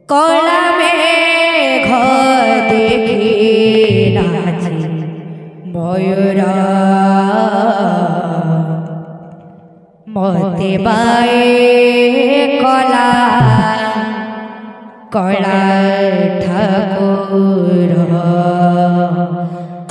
कला मेघ देखी नाची मयूर मते बाए कला कला ठाकुर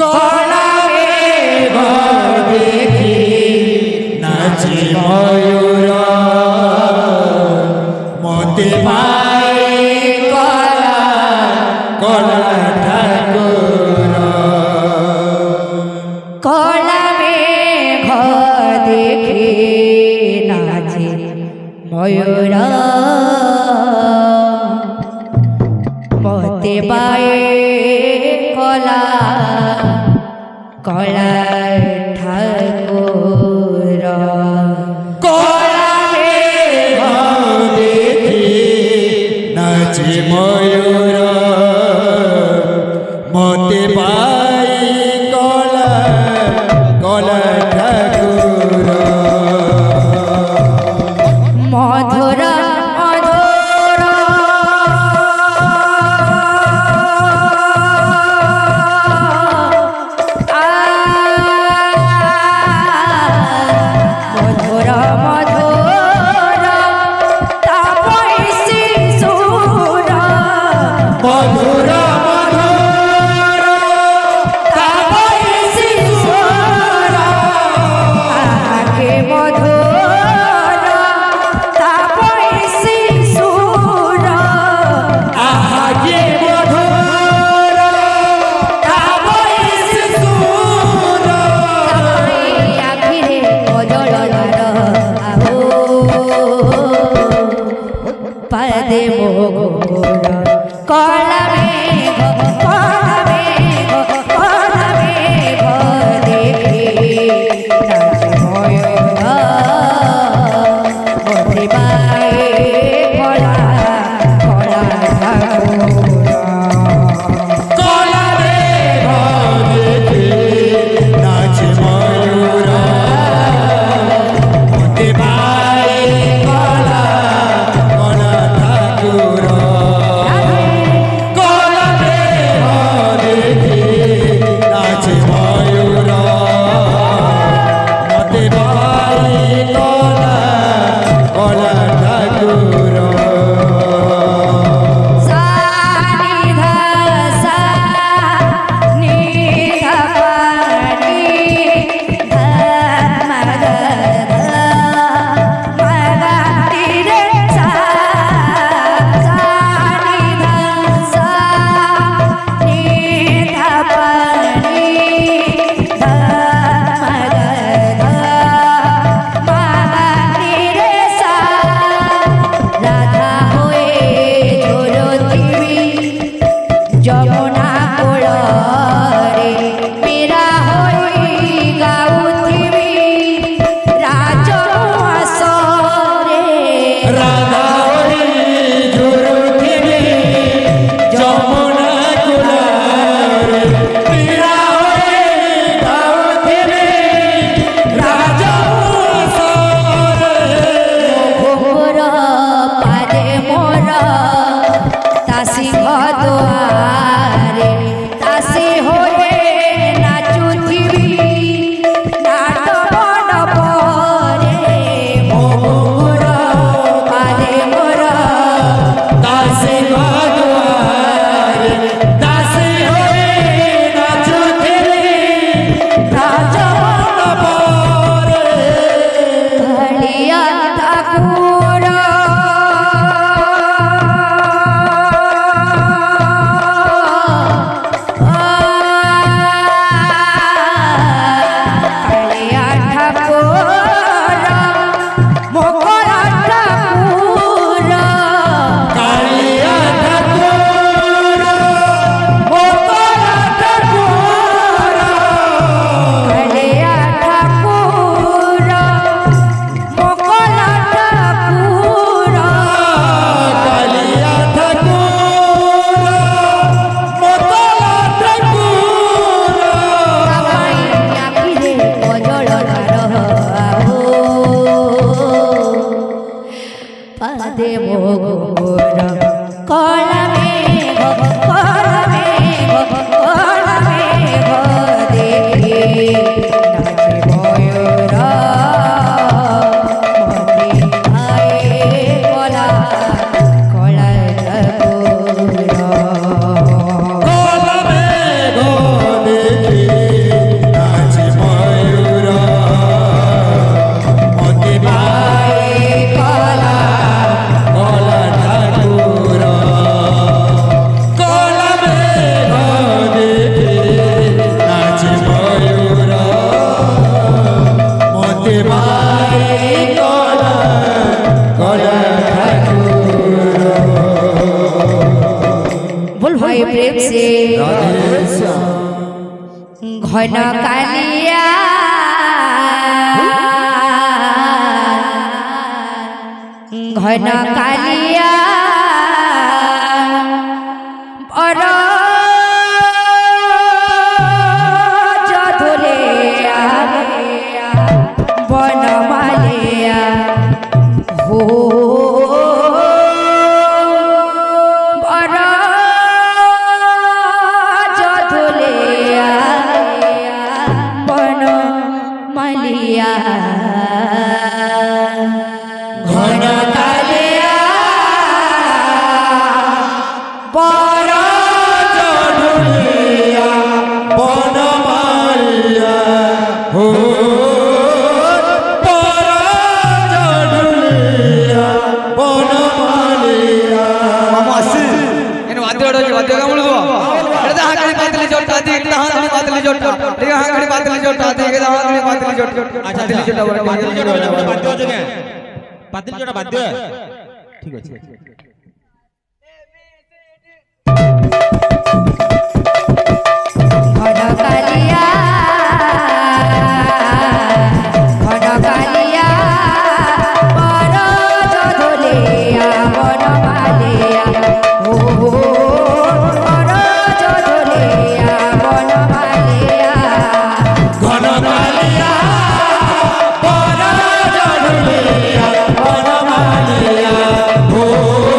कला मेघ देखी नाची मयूर मते बाए कला कला ठाकुर कला मेघ देखी नाचे मयूर मते बाए कला कला ठाकुर कला मेघ देखी नाचे मयूर मते बाए कला कला ठाकुर मधुर मधुर मधुर मधुर तापसी सुर मधुर मधुर तापसी सुर आगे मधुर तापसी सुर आगे मधुर तापसी सुर आखिरे कजलधार आहो पादे मोगोर कला मेघ देखी नाचे मयूर मते बाए कला कला ठाकुर कला मेघ देखी नाचे मयूर मते बाए कला कला ठाकुर कला मेघ देखी नाचे मयूर मते बाए कला कला ठाकुर सा नि ध सा नि ध पा नि ध म ग ध म ग ति रे सा सा नि ध सा नि ध पा नि ध म ग ध म ग ति रे सा राधा होए झोरथिबी যমুনা কোଳରେ মেরা হই গাউথিবি রাজহাসরে রাধা হরি ঝুরুথিবি যমুনা কূଳରେ পীড়া হয়ে গাউথিবি রাজহাসরে ঘোর পাদে মোর তাসি ঘদুয়ারে তাসি হয়ে নাচুথিবি নাট মণ্ডপরে ঘোর পাদে মোর দাসী ভগবারে দাসী হয়ে নাচুথিবি রাজমণ্ডপরে কালিয়া ঠাকুর কালিয়া ঠাকুর মকরা ঠাকুর কালিয়া ঠাকুর মোকলা ঠাকুর কালিয়া ঠাকুর মকরা ঠাকুর কালিয়া ঠাকুর মোকলা ঠাকুর কামাই আখিরে কজলধার আহো পাদে মোগর কলা भाई प्रेम से राधे श्याम घन कालिया घन कालिया और जधुलिया बनमालिया हो पातिल जोड़ा बाध्य ठीक है Oh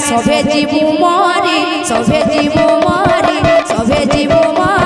সবে জীবু মরি সবে জীবু মরি সবে জীবু মরি